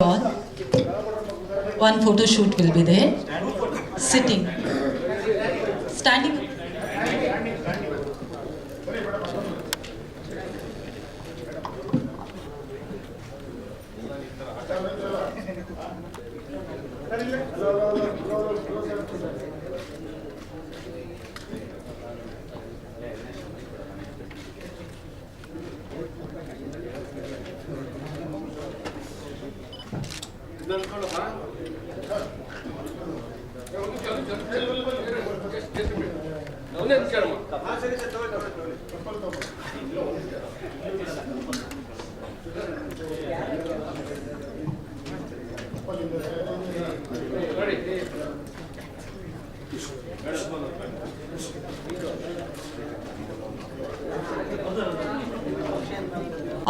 all. One photo shoot will be there. Sitting. Standing.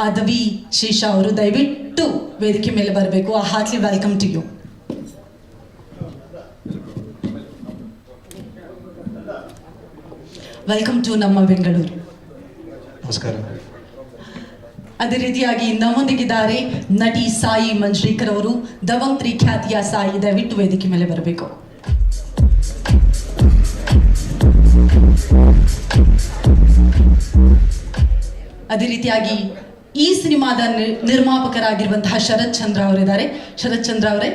Adivi Sesh ಅವರು ದಯವಿಟ್ಟು ವೇದಿಕೆ ಮೇಲೆ ಬರಬೇಕು. Heartly welcome to you. Welcome to ನಮ್ಮ ಬೆಂಗಳೂರು. ನಮಸ್ಕಾರ. ಅದೇ ರೀತಿಯಾಗಿ ನಮ್ಮೊಂದಿಗಿದ್ದಾರೆ ನಟಿ ಸಾಯಿ ಮಂಜ್ರೇಕರ್ ಅವರು. ದವಂತ್ರಿ ಖ್ಯಾತಿಯ ಸಾಯಿ ದಯವಿಟ್ಟು ವೇದಿಕೆ ಮೇಲೆ ಬರಬೇಕು. ಅದೇ ರೀತಿಯಾಗಿ ಈ ಸಿನಿಮಾದ ನಿರ್ಮಾಪಕರಾಗಿರುವಂತಹ ಶರತ್ ಚಂದ್ರ ಅವರಿದ್ದಾರೆ. ಶರತ್ ಚಂದ್ರ ಅವರೇ,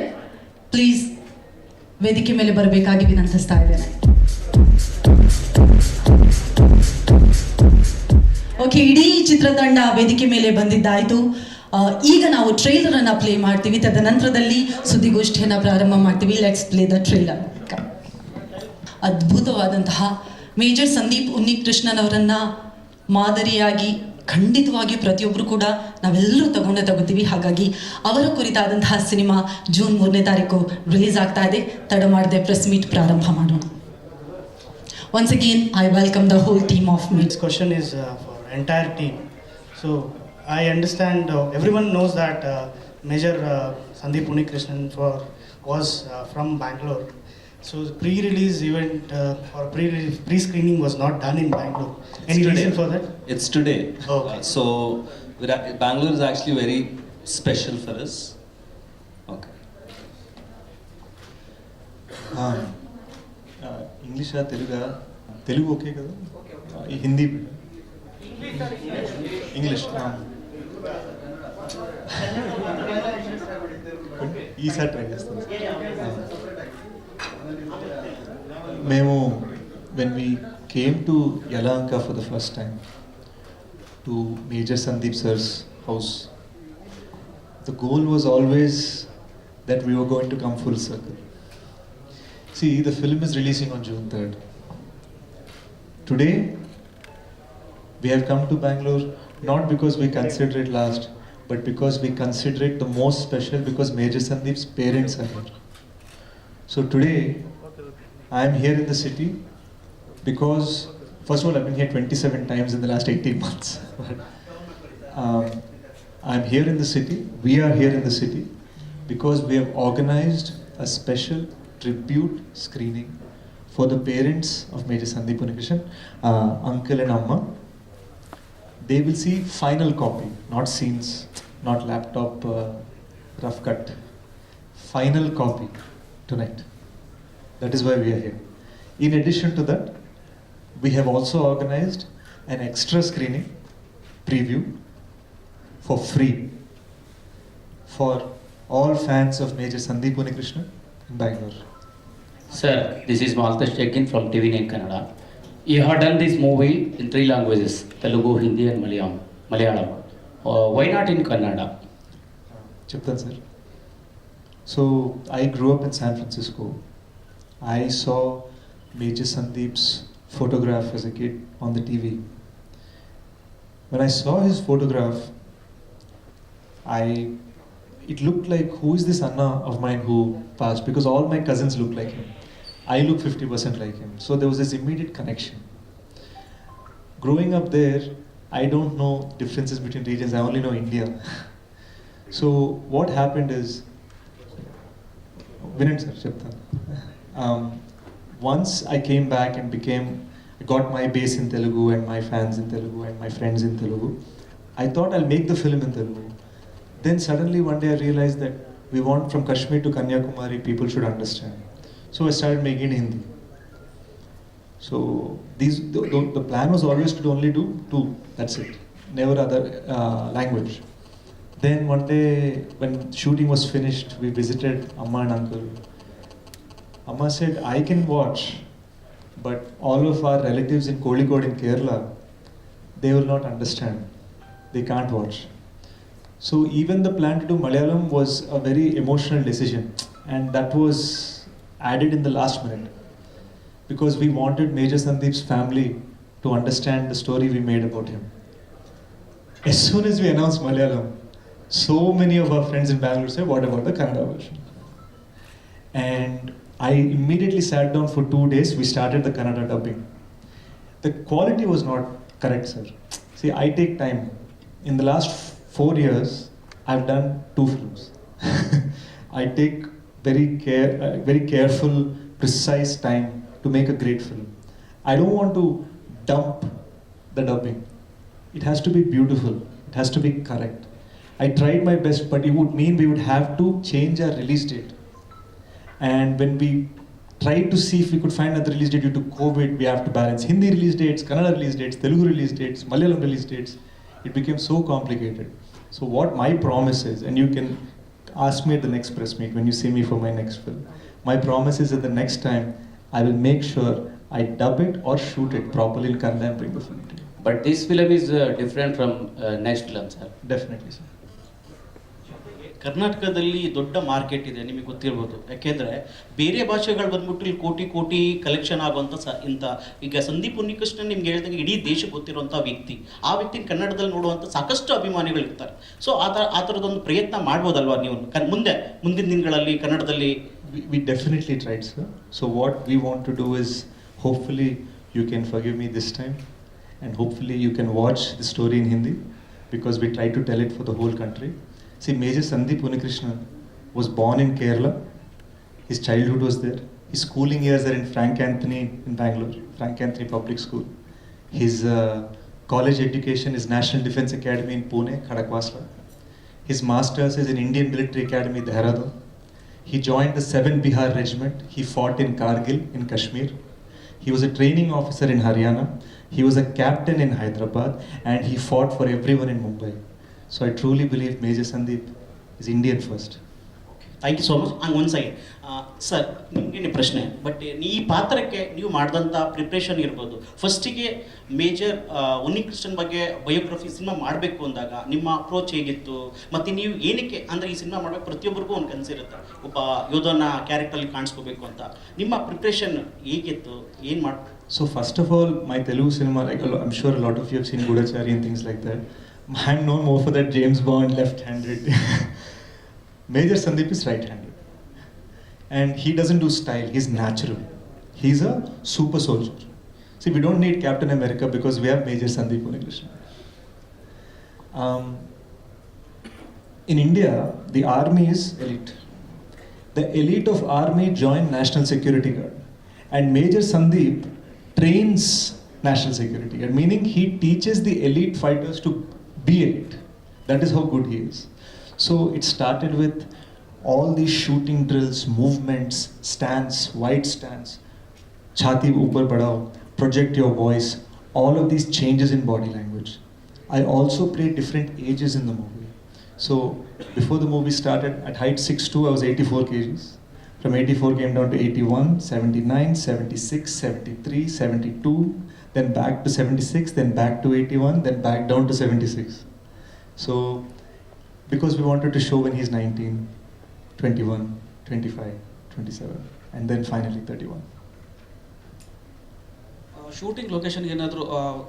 ಪ್ಲೀಸ್ ವೇದಿಕೆ ಮೇಲೆ ಬರಬೇಕಾಗಿ ವಿನಂತಿಸ್ತಾ ಇದ್ದೇನೆ. ಓಕೆ, ಇಡೀ ಚಿತ್ರತಂಡ ವೇದಿಕೆ ಮೇಲೆ ಬಂದಿದ್ದಾಯಿತು. ಈಗ ನಾವು ಟ್ರೈಲರ್ ಅನ್ನ ಪ್ಲೇ ಮಾಡ್ತೀವಿ. ತದನಂತರದಲ್ಲಿ ಸುದ್ದಿಗೋಷ್ಠಿಯನ್ನ ಪ್ರಾರಂಭ ಮಾಡ್ತೀವಿ. Let's play the trailer. ಅದ್ಭುತವಾದಂತಹ ಮೇಜರ್ ಸಂದೀಪ್ ಉನ್ನಿಕೃಷ್ಣನ್ ಅವರನ್ನ ಮಾದರಿಯಾಗಿ ಖಂಡಿತವಾಗಿ ಪ್ರತಿಯೊಬ್ಬರು ಕೂಡ ನಾವೆಲ್ಲರೂ ತಗೋತೀವಿ. ಹಾಗಾಗಿ ಅವರ ಕುರಿತಾದಂತಹ ಸಿನಿಮಾ ಜೂನ್ 3ನೇ ತಾರೀಕು ರಿಲೀಸ್ ಆಗ್ತಾ ಇದೆ. ತಡ ಮಾಡದೆ ಪ್ರೆಸ್ ಮೀಟ್ ಪ್ರಾರಂಭ ಮಾಡೋಣ. Once again, I welcome the whole team of me. This question is for entire team. So I understand everyone knows that Major Sandeep Unnikrishnan was from Bangalore. So the pre-release event or pre-screening was not done in Bangalore. Any reason for that? It's today. Okay. So Bangalore is actually very special for us. Okay. English Telugu okay कदा Hindi English ఈసారి try చేస్తాం. మేము when we came to Yelahanka for the first time to Major Sandeep sir's house, the goal was always that we were going to come full circle. See, the film is releasing on June 3rd. Today, we have come to Bangalore not because we consider it last, but because we consider it the most special because Major Sandeep's parents are here. So today, I am here in the city because, first of all, I've been here 27 times in the last 18 months. I'm here in the city, we are here in the city because we have organized a special tribute screening for the parents of Major Sandeep Unnikrishnan, uncle and amma. They will see final copy, not scenes, not laptop rough cut. Final copy tonight. That is why we are here. In addition to that, we have also organized an extra screening preview for free for all fans of Major Sandeep Unnikrishnan in Bangalore. Sir, this is Maltesh Chekin from TV9 Kannada. You have done this movie in 3 languages, Telugu, Hindi and Malayalam. Why not in Kannada? Cheptan sir. So I grew up in San Francisco. I saw Major Sandeep's photograph as a kid on the TV. When I saw his photograph, it looked like, who is this Anna of mine who passed? Because all my cousins look like him. I look 50% like him. So there was this immediate connection. Growing up there, I don't know differences between regions. I only know India. So what happened is, Vinod sir, Cheptan. Once I came back and got my base in Telugu and my fans in Telugu and my friends in Telugu, I thought I'll make the film in Telugu. Then suddenly one day I realized that we want from Kashmir to Kanyakumari, people should understand. So I started making it Hindi. So the plan was always to only do two, that's it, never other language. Then one day when shooting was finished, we visited Amma and Uncle. Amma said, I can watch, but all of our relatives in Kozhikode in Kerala, they will not understand. They can't watch. So even the plan to do Malayalam was a very emotional decision, and that was added in the last minute because we wanted Major Sandeep's family to understand the story we made about him. As soon as we announced Malayalam, so many of our friends in Bangalore said, what about the Kannada version? And I immediately sat down for 2 days, we started the Kannada dubbing. The quality was not correct, sir. See, I take time. In the last 4 years, I've done 2 films. I take very careful, precise time to make a great film. I don't want to dump the dubbing. It has to be beautiful. It has to be correct. I tried my best, but it would mean we would have to change our release date. And when we tried to see if we could find another release date due to COVID, we have to balance Hindi release dates, Kannada release dates, Telugu release dates, Malayalam release dates. It became so complicated. So what my promise is, and you can ask me at the next press meet when you see me for my next film, my promise is that the next time I will make sure I dub it or shoot it properly in Kannada and bring the film to you. But this film is different from next film, sir. Definitely, sir. ಕರ್ನಾಟಕದಲ್ಲಿ ದೊಡ್ಡ market ಇದೆ, ನಿಮಗೆ ಗೊತ್ತಿರ್ಬೋದು. ಯಾಕೆಂದರೆ ಬೇರೆ ಭಾಷೆಗಳು ಬಂದ್ಬಿಟ್ಟು ಇಲ್ಲಿ ಕೋಟಿ ಕೋಟಿ ಕಲೆಕ್ಷನ್ ಆಗುವಂಥ ಇಂಥ ಈಗ ಸಂದೀಪ್ ಉನ್ನಿಕೃಷ್ಣನ್ ನಿಮ್ಗೆ ಹೇಳಿದಂಗೆ ಇಡೀ ದೇಶಕ್ಕೆ ಗೊತ್ತಿರುವಂಥ ವ್ಯಕ್ತಿ. ಆ ವ್ಯಕ್ತಿನ ಕನ್ನಡದಲ್ಲಿ ನೋಡುವಂಥ ಸಾಕಷ್ಟು ಅಭಿಮಾನಿಗಳಿರ್ತಾರೆ. ಸೊ ಆ ಥರದೊಂದು ಪ್ರಯತ್ನ ಮಾಡ್ಬೋದಲ್ವಾ ನೀವು ಮುಂದಿನ ದಿನಗಳಲ್ಲಿ ಕನ್ನಡದಲ್ಲಿ? We definitely tried, sir. So what we want to do is, hopefully you can forgive me this time, and hopefully you can watch the story in Hindi, because we try to tell it for the whole country. See, Major Sandeep Unnikrishnan was born in Kerala. His childhood was there. His schooling years are in Frank Anthony in Bangalore, Frank Anthony Public School. His college education is National Defence Academy in Pune, Khadakwasla. His master's is in Indian Military Academy, Dehradun. He joined the 7th Bihar Regiment. He fought in Kargil in Kashmir. He was a training officer in Haryana. He was a captain in Hyderabad, and he fought for everyone in Mumbai. So I truly believe Major Sandeep is Indian first. Thank you so much. ಹಂಗೆ ಒಂದು side sir, ನಿಮಗೇನೆ ಪ್ರಶ್ನೆ, but ಈ ಪಾತ್ರಕ್ಕೆ ನೀವು ಮಾಡಿದಂಥ preparation ಇರ್ಬೋದು. ಫಸ್ಟಿಗೆ major Unnikrishnan ಬಗ್ಗೆ ಬಯೋಗ್ರಫಿ ಸಿನಿಮಾ ಮಾಡಬೇಕು ಅಂದಾಗ ನಿಮ್ಮ ಅಪ್ರೋಚ್ ಹೇಗಿತ್ತು, ಮತ್ತು ನೀವು ಏನಕ್ಕೆ ಅಂದರೆ ಈ ಸಿನಿಮಾ ಮಾಡಬೇಕು ಪ್ರತಿಯೊಬ್ಬರಿಗೂ ಒಂದು ಕನಸಿರುತ್ತೆ, ಒಬ್ಬ ಯೋಧನ ಕ್ಯಾರೆಕ್ಟರಲ್ಲಿ ಕಾಣಿಸ್ಕೋಬೇಕು ಅಂತ. ನಿಮ್ಮ ಪ್ರಿಪ್ರೇಷನ್ ಹೇಗಿತ್ತು, ಏನು ಮಾಡಿ? So first of all, my Telugu cinema, like I'm sure a lot of you have seen Gudachari and things like that. I'm known more for that James Bond left-handed. Major Sandeep is right-handed. And he doesn't do style, he's natural. He's a super soldier. See, we don't need Captain America because we have Major Sandeep Unnikrishnan. In India, the army is elite. The elite of army join National Security Guard. And Major Sandeep trains National Security Guard, meaning he teaches the elite fighters to be elite. That is how good he is. So it started with all these shooting drills, movements, stance, wide stance, chhati upar badao, project your voice, all of these changes in body language. I also played different ages in the movie. So before the movie started, at height 6'2", I was 84 kgs. From 84 came down to 81, 79, 76, 73, 72, then back to 76, then back to 81, then back down to 76. So, because we wanted to show when he's 19, 21, 25, 27, and then finally 31. Shooting ಲೊಕೇಶನ್ಗೆ ಏನಾದರೂ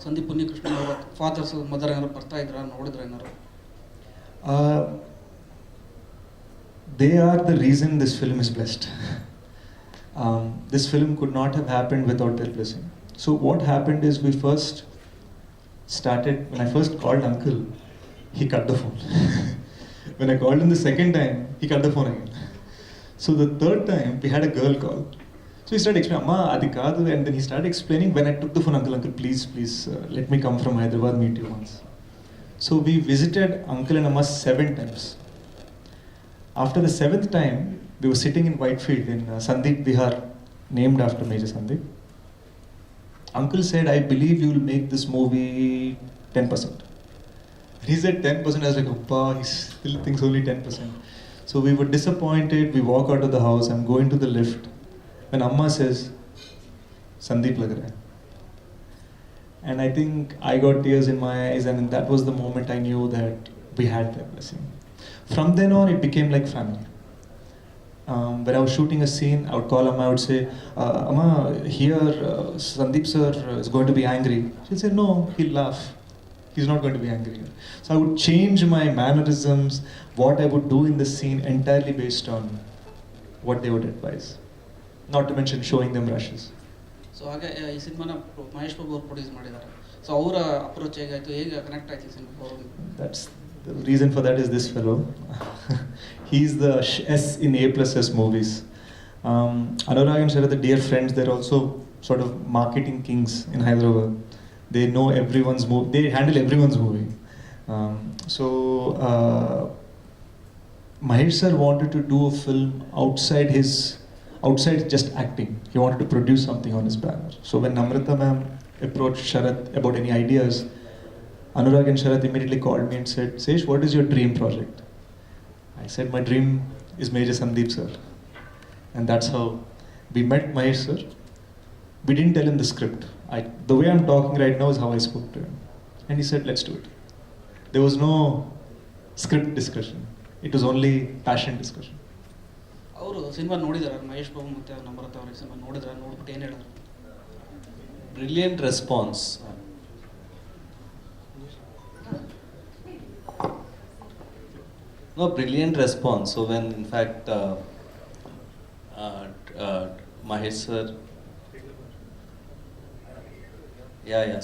ಸಂದೀಪ್ ಉನ್ನಿಕೃಷ್ಣ ಅವರ fathers mother ಏನಾದ್ರು ಬರ್ತಾ ಇದ್ರ, ನೋಡಿದ್ರೆ ಏನಾರು? They are the reason this film is blessed. This film could not have happened without their blessing. So what happened is we first started, when I first called uncle, he cut the phone. When I called him the second time, he cut the phone again. So the third time, we had a girl call. So he started explaining, Amma, adi kaadu, and then he started explaining. When I took the phone, uncle, please, let me come from Hyderabad, meet you once. So we visited uncle and Amma 7 times. After the 7th time, we were sitting in Whitefield in Sandeep Vihar, named after Major Sandeep. Uncle said, I believe you will make this movie 10%. He said 10%, I was like, Appa, he still thinks only 10%. So we were disappointed, we walk out of the house, I'm going to the lift. When Amma says, Sandeep lag raha hai. And I think I got tears in my eyes, and that was the moment I knew that we had their blessing. From then on, it became like family. When I was shooting a scene, I would call Amma, I would say, Amma, here Sandeep sir is going to be angry. She'll say, no, he'll laugh. He's not going to be angry. So I would change my mannerisms, what I would do in the scene entirely based on what they would advise. Not to mention showing them rushes. So ಹಾಗೆ ಈ ಸಿನಿಮಾನ ಮಹೇಶ್ ಬಾಬು ಅವರು produce ಮಾಡಿದ್ದಾರೆ. So ಅವರ approach ಹೇಗಾಯಿತು, ಹೇಗೆ connect ಆಯ್ತು ಈ cinema? That's the reason for that is this fellow. He's the S in A+S movies. Anurag and Sharath are dear friends. They're also sort of marketing kings in Hyderabad. They know everyone's movie. They handle everyone's movie. So Mahesh sir wanted to do a film outside just acting. He wanted to produce something on his banner. So when Namrata ma'am approached Sharath about any ideas, Anurag and Sharath immediately called me and said, Sesh, what is your dream project? I said, my dream is Major Sandeep sir. And that's how we met Mahesh sir. We didn't tell him the script. The way I'm talking right now is how I spoke to him. And he said, let's do it. There was no script discussion. It was only passion discussion. ಅವರು cinema ನೋಡಿದಾರೆ, Mahesh Babu ಮತ್ತು ನಮ್ರತಾ ಅವ್ರಿಗೆ cinema ನೋಡಿದ್ರೆ, ನೋಡ್ಬಿಟ್ಟು ಏನು ಹೇಳಿದ್ರು? Brilliant response. No, brilliant response. So when in fact Mahesh sir,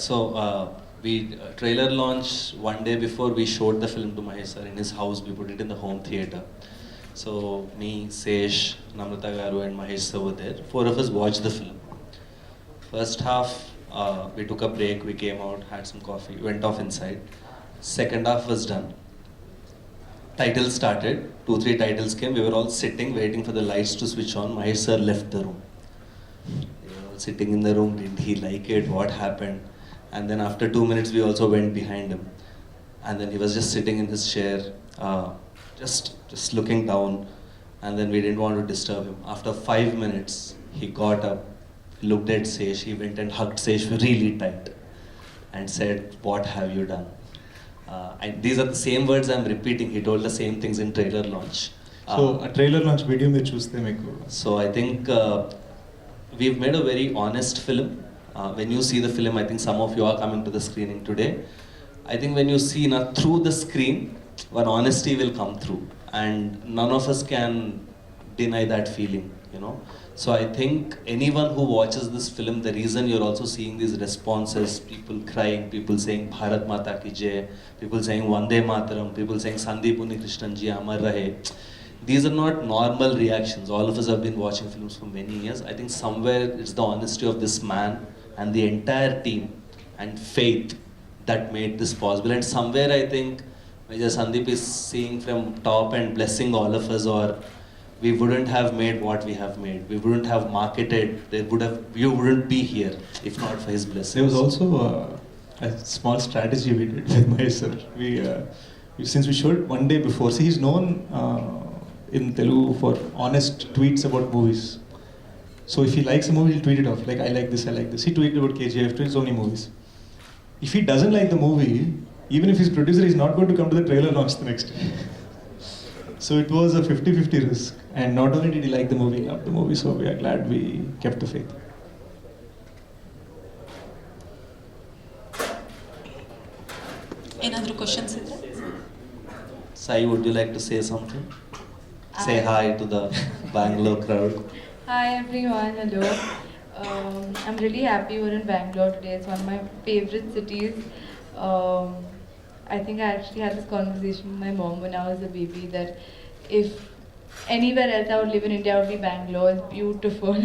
So we trailer launch one day before we showed the film to Mahesh sir in his house. We put it in the home theater. So me, Sesh, Namrata Garu and Mahesh sir were there. 4 of us watched the film. First half, we took a break, we came out, had some coffee, went off inside. Second half was done. Titles started, 2-3 titles came, we were all sitting, waiting for the lights to switch on. Mahesh sir left the room. We were all sitting in the room, did he like it, what happened? And then after 2 minutes, we also went behind him. And then he was just sitting in his chair, just looking down, and then we didn't want to disturb him. After 5 minutes, he got up, looked at Sesh, he went and hugged Sesh really tight and said, what have you done? And these are the same words I'm repeating. He told the same things in trailer launch. So a trailer launch video mein chuste meeku. So I think we've made a very honest film. When you see the film, I think some of you are coming to the screening today. I think when you see now through the screen, one honesty will come through, and none of us can deny that feeling, you know. So I think anyone who watches this film, the reason you're also seeing these responses, people crying, people saying Bharat Mata Ki Jai, people saying Vande Mataram, people saying Sandeep Unnikrishnan ji Amar Rahe. These are not normal reactions. All of us have been watching films for many years. I think somewhere it's the honesty of this man and the entire team and faith that made this possible. And somewhere I think Major Sandeep is seeing from top and blessing all of us, or we wouldn't have made what we have made. We wouldn't have marketed. You wouldn't be here if not for his blessing. There was also a small strategy we did with Mahesh sir. Since we showed one day before, see, he's known in Telugu for honest tweets about movies. So if he likes a movie, he'll tweet it off. Like, I like this, I like this. He tweeted about KGF, tweets only movies. If he doesn't like the movie, even if he's producer, he's not going to come to the trailer launch the next day. So it was a 50-50 risk. And not only did he like the movie, he loved the movie. So we are glad we kept the faith. ಏನಾದರೂ questions ಇದ್ರೆ? Sai, would you like to say something? Say hi to the Bangalore crowd. Hi everyone, hello. I'm really happy we're in Bangalore today. It's one of my favorite cities. I think I actually had this conversation with my mom when I was a baby that if anywhere else I would live in India, it would be Bangalore. It's beautiful.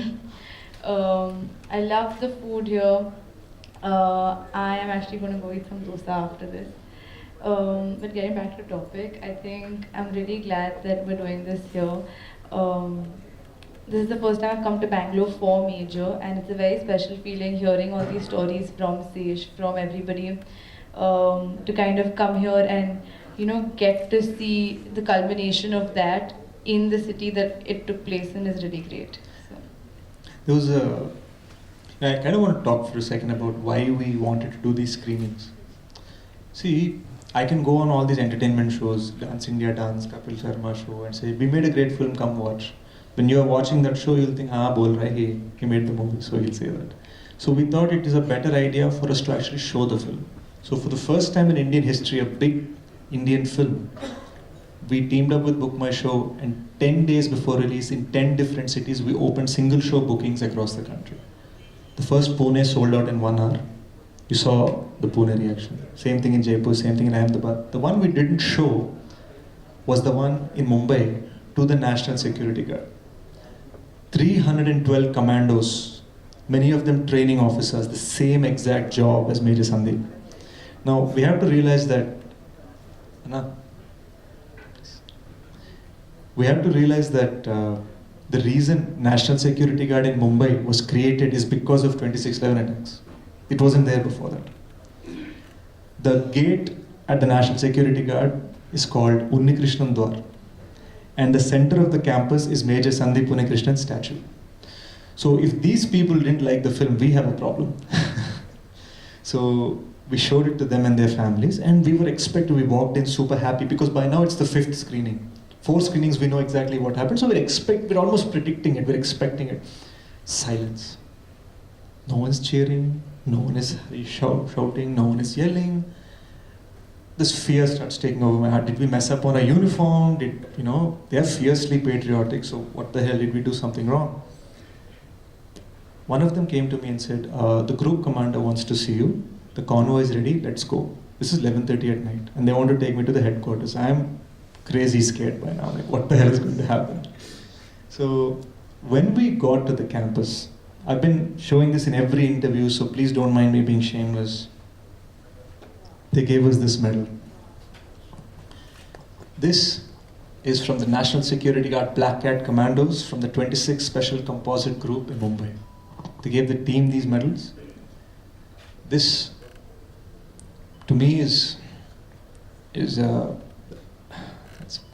I love the food here. I am actually going to go eat some dosa after this. But getting back to the topic, I think I'm really glad that we're doing this here. This is the first time I've come to Bangalore for Major, and it's a very special feeling hearing all these stories from Sesh, from everybody, to kind of come here and get to see the culmination of that in the city that it took place in is really great. So. There was I kind of want to talk for a second about why we wanted to do these screenings. See, I can go on all these entertainment shows, Dance India Dance, Kapil Sharma show, and say, we made a great film, come watch. When you are watching that show, you'll think, bol raha, he made the movie, so he'll say that. So we thought it is a better idea for us to actually show the film. So for the first time in Indian history, a big Indian film, we teamed up with Book My Show, and 10 days before release in 10 different cities, we opened single show bookings across the country. The first Pune sold out in 1 hour. You saw the Pune reaction. Same thing in Jaipur, same thing in Ahmedabad. The one we didn't show was the one in Mumbai to the National Security Guard. 312 commandos, many of them training officers, the same exact job as Major Sandeep. Now, we have to realize that, the reason National Security Guard in Mumbai was created is because of 26/11 attacks. It wasn't there before that. The gate at the National Security Guard is called Unnikrishnan Dwar, and the center of the campus is Major Sandeep Unnikrishnan's statue. So if these people didn't like the film, we have a problem. So we showed it to them and their families, and we walked in super happy because by now it's the 5th screening. 4 screenings, we know exactly what happened. So we're almost predicting it, we're expecting it. Silence. No one's cheering, no one is shouting, no one is yelling. This fear starts taking over my heart. Did we mess up on a uniform? They are fiercely patriotic, so what the hell, did we do something wrong? One of them came to me and said, the group commander wants to see you. The convoy is ready, let's go. This is 11:30 at night, and they want to take me to the headquarters. I'm crazy scared by now, like what the hell is going to happen? So when we got to the campus, I've been showing this in every interview, so please don't mind me being shameless. They gave us this medal. This is from the National Security Guard Black Cat Commandos from the 26th Special Composite Group in Mumbai. They gave the team these medals. This, to me, is it's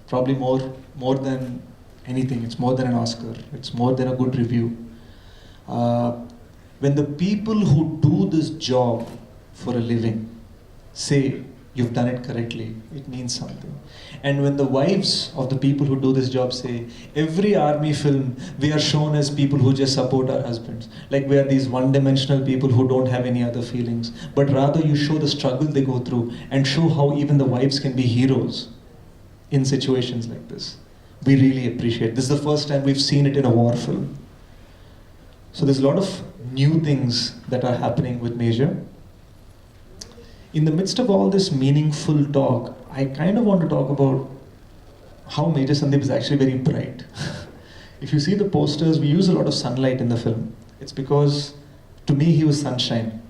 probably more than anything. It's more than an Oscar. It's more than a good review. When the people who do this job for a living say you've done it correctly, it means something. And when the wives of the people who do this job say, every army film, we are shown as people who just support our husbands. Like we are these one-dimensional people who don't have any other feelings. But rather you show the struggle they go through and show how even the wives can be heroes in situations like this. We really appreciate. This is the first time we've seen it in a war film. So there's a lot of new things that are happening with Major. In the midst of all this meaningful talk, I kind of want to talk about how Major Sandeep is actually very bright. If you see the posters, we use a lot of sunlight in the film. It's because, to me, he was sunshine.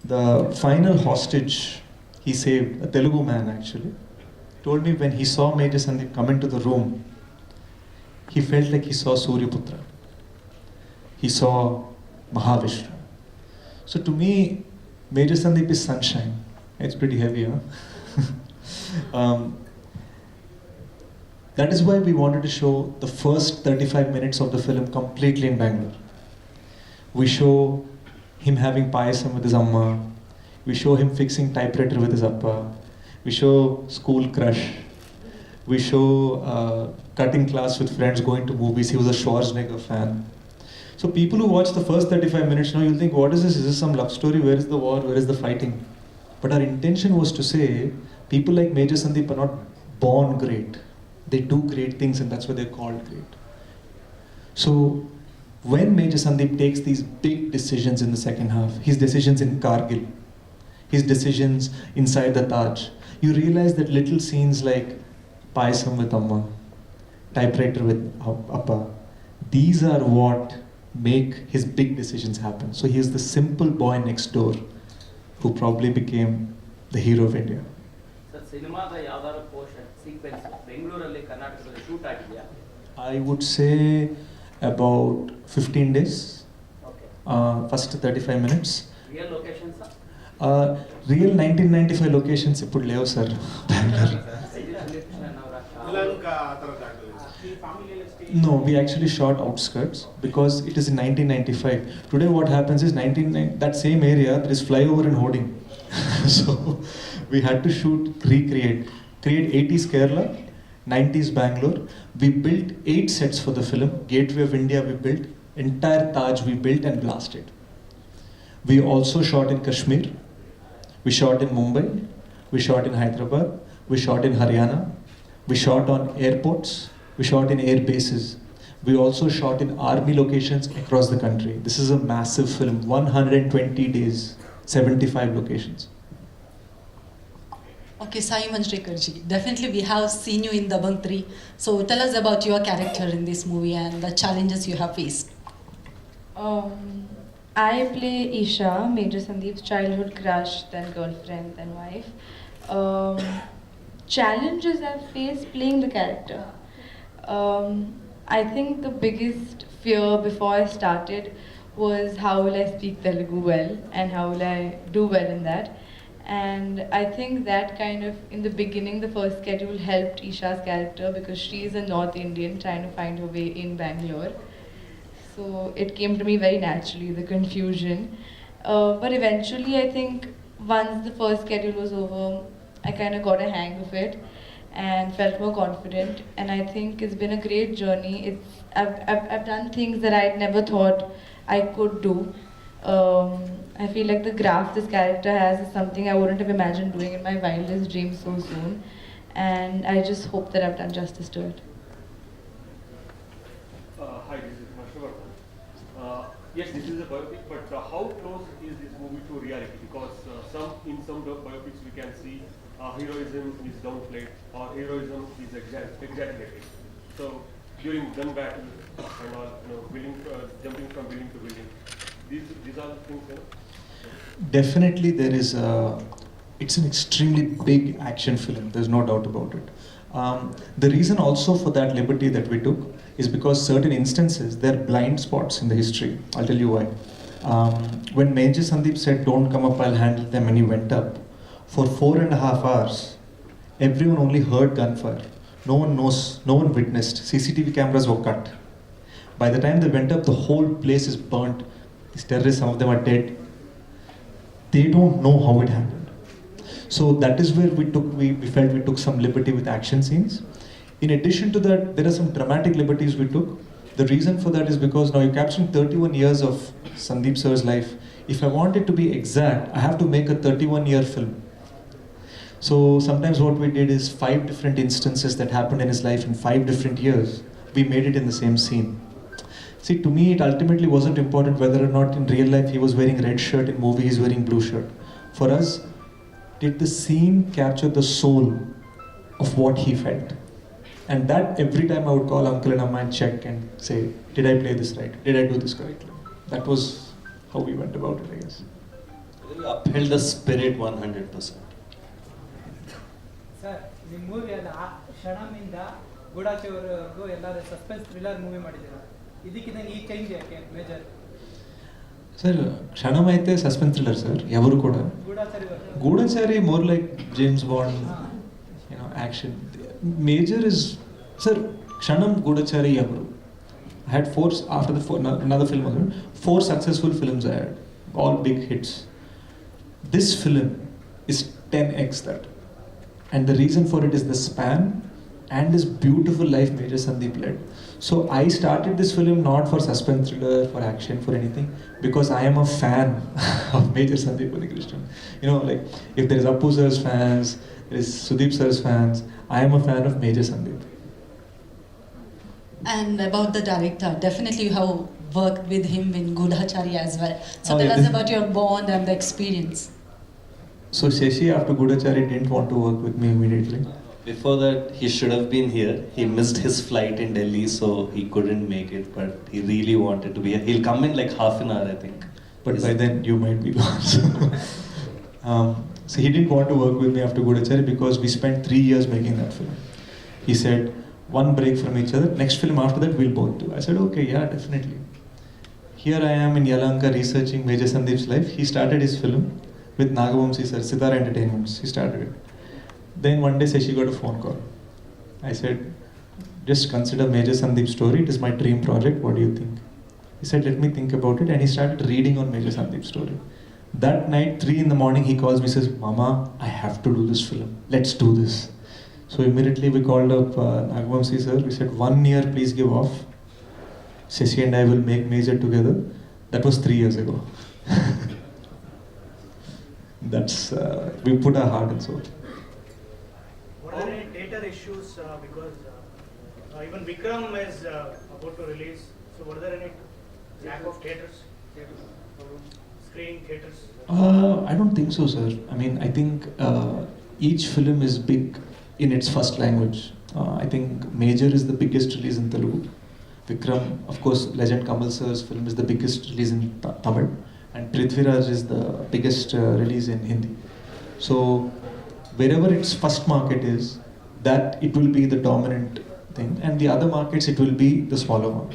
The final hostage he saved, a Telugu man actually, told me when he saw Major Sandeep come into the room, he felt like he saw Suryaputra. He saw Mahavishnu. So to me, Major Sandeep is sunshine. It's pretty heavy, huh? That is why we wanted to show the first 35 minutes of the film completely in Bangalore. We show him having payasam with his amma. We show him fixing typewriter with his appa. We show school crush. We show cutting class with friends, going to movies. He was a Schwarzenegger fan. So people who watch the first 35 minutes now, you'll think, what is this? Is this some love story? Where is the war? Where is the fighting? But our intention was to say, people like Major Sandeep are not born great. They do great things, and that's why they're called great. So when Major Sandeep takes these big decisions in the second half, his decisions in Kargil, his decisions inside the Taj, you realize that little scenes like Payasam with Amma, typewriter with Appa, these are what make his big decisions happen. So he is the simple boy next door who probably became the hero of India. ಸಿನಿಮಾದ ಯಾವ್ದಾದ್ರು portion sequence ಬೆಂಗಳೂರಲ್ಲಿ ಕರ್ನಾಟಕದಲ್ಲಿ shoot ಆಗಿದೆಯಾ? I would say about 15 days. Okay. First 35 minutes. Real locations? Real 1995 locations ఇప్పుడు లేవు sir Bengaluru. No, we actually shot outskirts because it is in 1995. Today what happens is that same area there is flyover and hoarding. So we had to create 80s Kerala, 90s Bangalore. We built 8 sets for the film. Gateway of India we built, entire Taj we built and blasted. We also shot in Kashmir. We shot in Mumbai. We shot in Hyderabad. We shot in Haryana. We shot on airports. We shot in air bases. We also shot in army locations across the country. This is a massive film, 120 days, 75 locations. Okay, Saiee Manjrekar ji, definitely we have seen you in Dabang 3. So tell us about your character in this movie and the challenges you have faced. I play Isha, Major Sandeep's childhood crush, then girlfriend, then wife. Challenges I've faced playing the character. I think the biggest fear before I started was how will I speak Telugu well and how will I do well in that. And I think that kind of, in the beginning, the first schedule helped Isha's character because she's a North Indian trying to find her way in Bangalore. So it came to me very naturally, the confusion. But eventually, I think once the first schedule was over, I kind of got a hang of it and felt more confident. And I think it's been a great journey. I've done things that I never thought I could do. I feel like the graft this character has is something I wouldn't have imagined doing in my wildest dreams so soon. And I just hope that I've done justice to it. Hi, this is Manjrekar. Yes, this is a biopic, but how close is this movie to reality? Because in some biopics we can see heroism is downplayed or heroism is exaggerated. So during gun battle and all, jumping from building to building, these are the things. Definitely there is it's an extremely big action film, there's no doubt about it. The reason also for that liberty that we took is because certain instances, there are blind spots in the history. I'll tell you why. When Major Sandeep said, "Don't come up, I'll handle them," and he went up, for 4.5 hours, everyone only heard gunfire. No one knows, no one witnessed. CCTV cameras were cut. By the time they went up, the whole place is burnt. These terrorists, some of them are dead. They don't know how it happened. So that is where we felt we took some liberty with action scenes. In addition to that, there are some dramatic liberties we took. The reason for that is because now you're capturing 31 years of Sandeep sir's life. If I want it to be exact, I have to make a 31-year film. So sometimes what we did is 5 different instances that happened in his life in 5 different years. We made it in the same scene. See, to me, it ultimately wasn't important whether or not in real life he was wearing red shirt, in movie he's wearing blue shirt. For us, did the scene capture the soul of what he felt? And that every time I would call uncle and amma and check and say, did I play this right? Did I do this correctly? That was how we went about it, I guess. You upheld the spirit 100%. Sir ನಿಮ್ಮ ಮೂವಿಯಲ್ಲಿ ಕ್ಷಣಮಿಂದ ಗೂಢಾಚಾರವರೆಗೂ ಎಲ್ಲರೂ suspense thriller movie ಮಾಡಿದ್ದೀರಾ. ಇದಕ್ಕಿಂತ ಈ change ಯಾಕೆ major? Sir ಕ್ಷಣಮ್ అయితే suspense thriller sir, ఎవరు కూడా. ಗೂಢಚಾರಿ more like James Bond, action. Major is, sir, kshanam gudachari yavaru. I had 4 after another film, 4 successful films I had, all big hits. This film is 10x that, and the reason for it is the span and this beautiful life Major Sandeep led. So I started this film not for suspense thriller, for action, for anything, because I am a fan of Major Sandeep Unnikrishnan. Like if there is Appu sir's fans, there is Sudeep sir's fans, I am a fan of Major Sandeep. And about the director, definitely you have worked with him in Gudachari as well. So tell us about your bond and the experience. So Shashi after Gudachari didn't want to work with me immediately. Before that, he should have been here. He missed his flight in Delhi, so he couldn't make it. But he really wanted to be here. He'll come in like half an hour, I think. But by then you might be gone. So he didn't want to work with me after Gudachari because we spent 3 years making that film. He said, one break from each other, next film after that we'll both do. I said, okay, yeah, definitely. Here I am in Yalanka researching Major Sandeep's life. He started his film with Nagavamsi sir, Sitara Entertainments. He started it. Then one day Seshi got a phone call. I said, just consider Major Sandeep's story. It is my dream project. What do you think? He said, let me think about it. And he started reading on Major Sandeep's story. That night, 3 in the morning, he calls me, says, Mama, I have to do this film. Let's do this. So immediately we called up Nagavamsi sir. We said, 1 year, please give off. Seshi and I will make Major together. That was 3 years ago. That's, we put our heart and soul. What are any theatre issues? Because even Vikram is about to release. So, were there any lack of theatres? Screening theatres? I don't think so, sir. I mean, I think each film is big in its first language. I think Major is the biggest release in Telugu. Vikram, of course, Legend Kamal sir's film is the biggest release in Tamil. And Prithviraj is the biggest release in Hindi. So, wherever its first market is, that it will be the dominant thing. And the other markets, it will be the smaller one.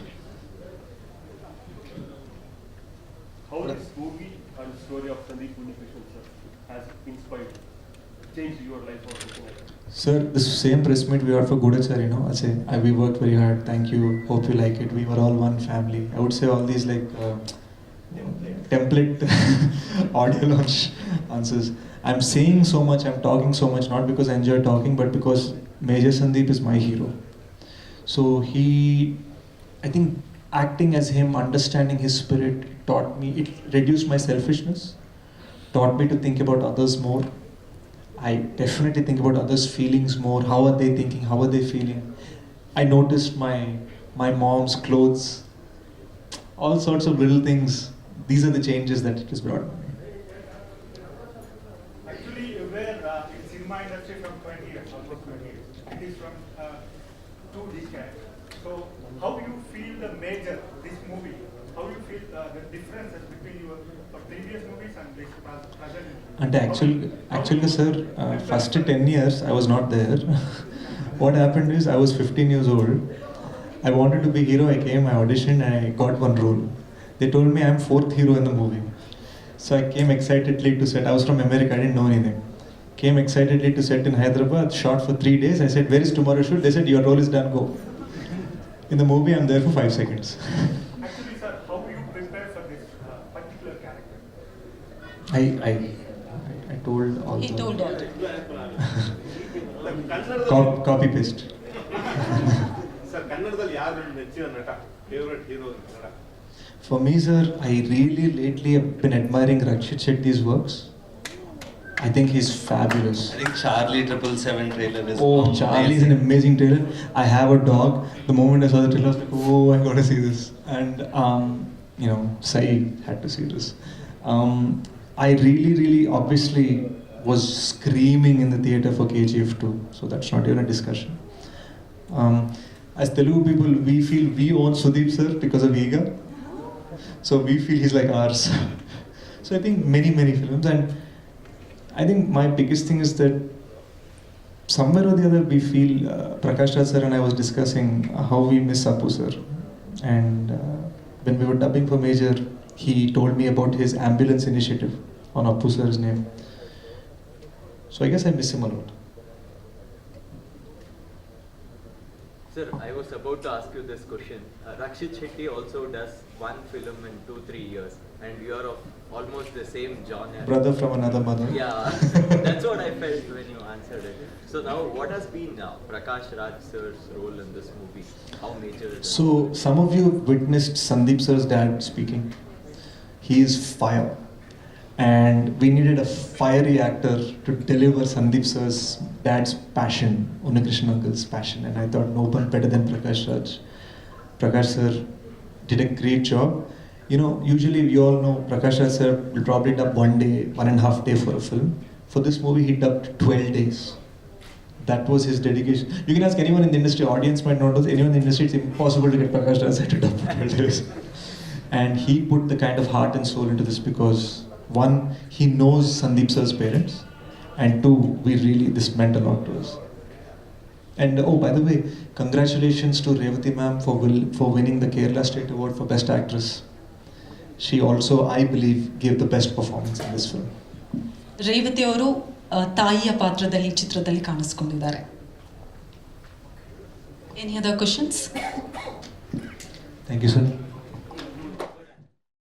How this movie and story of Sandeep Unnikrishnan sir has inspired, changed your life or something like that? Sir, this same press meet we had for Gudachari, I say, we worked very hard, thank you, hope you like it, we were all one family. I would say all these like template audio launch answers. I'm saying so much, I'm talking so much, not because I enjoy talking, but because Major Sandeep is my hero. So I think acting as him, understanding his spirit, taught me, it reduced my selfishness, taught me to think about others more. I definitely think about others' feelings more. How are they thinking? How are they feeling? I noticed my mom's clothes, all sorts of little things. These are the changes that it has brought me. Actually, you were in cinema industry from 20 years, almost 20 years. It is from 2 decades. So, how you feel the Major, this movie? How you feel the differences between your previous movies and this present? And actually, sir, first 10 years I was not there. What happened is I was 15 years old. I wanted to be hero. I came, I auditioned, and I got one role. They told me I'm 4th hero in the movie. So I came excitedly to set. I was from America, I didn't know anything. Came excitedly to set in Hyderabad, shot for 3 days. I said, where is tomorrow shoot? They said, your role is done, go. In the movie, I'm there for 5 seconds. Actually, sir, how you prepare for this particular character? I told all He told all. Copy paste. Sir, Kannadadalli yaru neಚ್ಚಿನ ನಟ favorite hero in Kannada? For me, sir, I really lately have been admiring Rakshit Shetty's works. I think he's fabulous. I think Charlie 777 trailer is Oh, Charlie is an amazing trailer. I have a dog. The moment I saw the trailer, I was like, oh, I gotta see this. And, Saiee had to see this. I really, obviously, was screaming in the theatre for KGF 2. So that's not even a discussion. As Telugu people, we feel we own Sudeep sir because of Ega. So we feel he's like ours. So I think many films, and I think my biggest thing is that somewhere or the other we feel Prakash Raj sir and I was discussing how we miss Appu sir. And when we were dubbing for Major, he told me about his ambulance initiative on Appu sir's name. So I guess I miss him a lot. Sir, I was about to ask you this question. Rakshit Shetty also does one film in 2-3 years, and you are of almost the same genre. Brother from another mother. Yeah, that's what I felt when you answered it. So now, what has been Prakash Raj sir's role in this movie? How major is it? So some of you witnessed Sandeep sir's dad speaking. He is fire. And we needed a fiery actor to deliver Sandeep sir's dad's passion, Unnikrishnan uncle's passion, and I thought no one better than Prakash Raj. Prakash sir did a great job. Usually we all know Prakash Raj sir will probably dub 1 day, 1.5 day for a film. For this movie, he dubbed 12 days. That was his dedication. You can ask anyone in the industry, audience might not know, anyone in the industry, it's impossible to get Prakash Raj sir to dub for 12 days. And he put the kind of heart and soul into this because one, he knows Sandeep sir's parents, and two, this meant a lot to us. And oh, by the way, congratulations to Revati ma'am for winning the Kerala State Award for Best Actress. She also, I believe, gave the best performance in this film. Revathi ಅವರು ತಾಯಿಯ ಪಾತ್ರದಲ್ಲಿ ಚಿತ್ರದಲ್ಲಿ ಕಾಣಿಸ್ಕೊಂಡಿದ್ದಾರೆ. Any other questions? Thank you, sir.